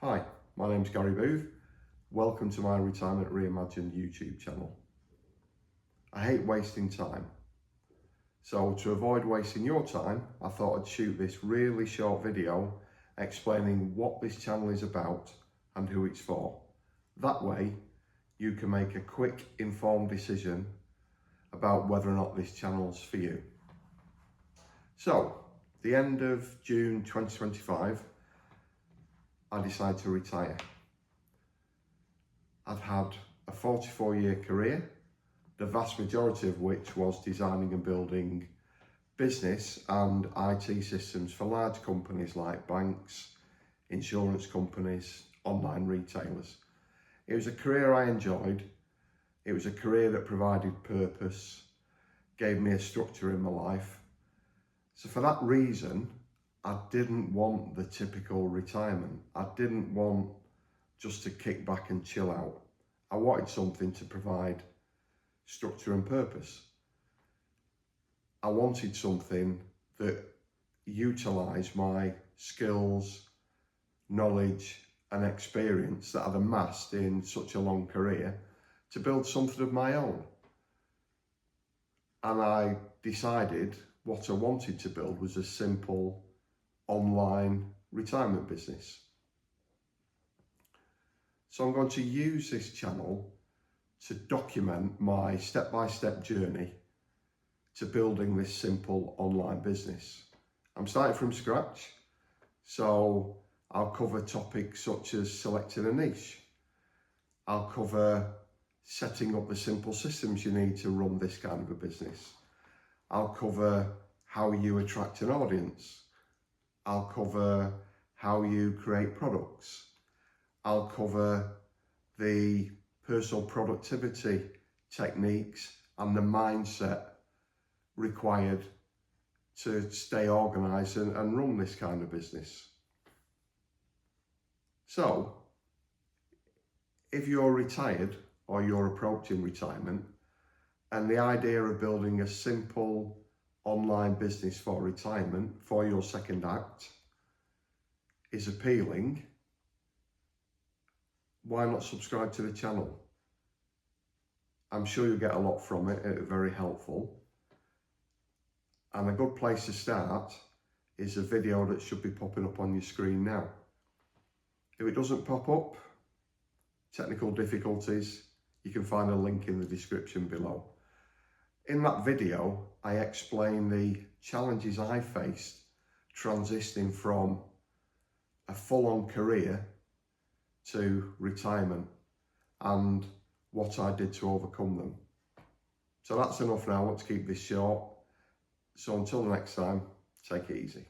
Hi, my name's 𝗏𝗄𝗏. Welcome to my Retirement Reimagined YouTube channel. I hate wasting time. So to avoid wasting your time, I thought I'd shoot this really short video explaining what this channel is about and who it's for. That way, you can make a quick, informed decision about whether or not this channel's for you. So, the end of June 2025, I decided to retire. I've had a 44-year career, the vast majority of which was designing and building business and IT systems for large companies like banks, insurance companies, online retailers. It was a career I enjoyed. It was a career that provided purpose, gave me a structure in my life. So for that reason, I didn't want the typical retirement. I didn't want just to kick back and chill out. I wanted something to provide structure and purpose. I wanted something that utilised my skills, knowledge and experience that I've amassed in such a long career to build something of my own. And I decided what I wanted to build was a simple online retirement business. So I'm going to use this channel to document my step-by-step journey to building this simple online business. I'm starting from scratch, so I'll cover topics such as selecting a niche. I'll cover setting up the simple systems you need to run this kind of a business. I'll cover how you attract an audience. I'll cover how you create products. I'll cover the personal productivity techniques and the mindset required to stay organised and run this kind of business. So, if you're retired or you're approaching retirement and the idea of building a simple online business for retirement for your second act is appealing, why not subscribe to the channel? I'm sure you'll get a lot from it. It's very helpful. And a good place to start is a video that should be popping up on your screen now. If it doesn't pop up, technical difficulties, you can find a link in the description below. In that video, I explain the challenges I faced transitioning from a full-on career to retirement and what I did to overcome them. So that's enough now. I want to keep this short. So until next time, take it easy.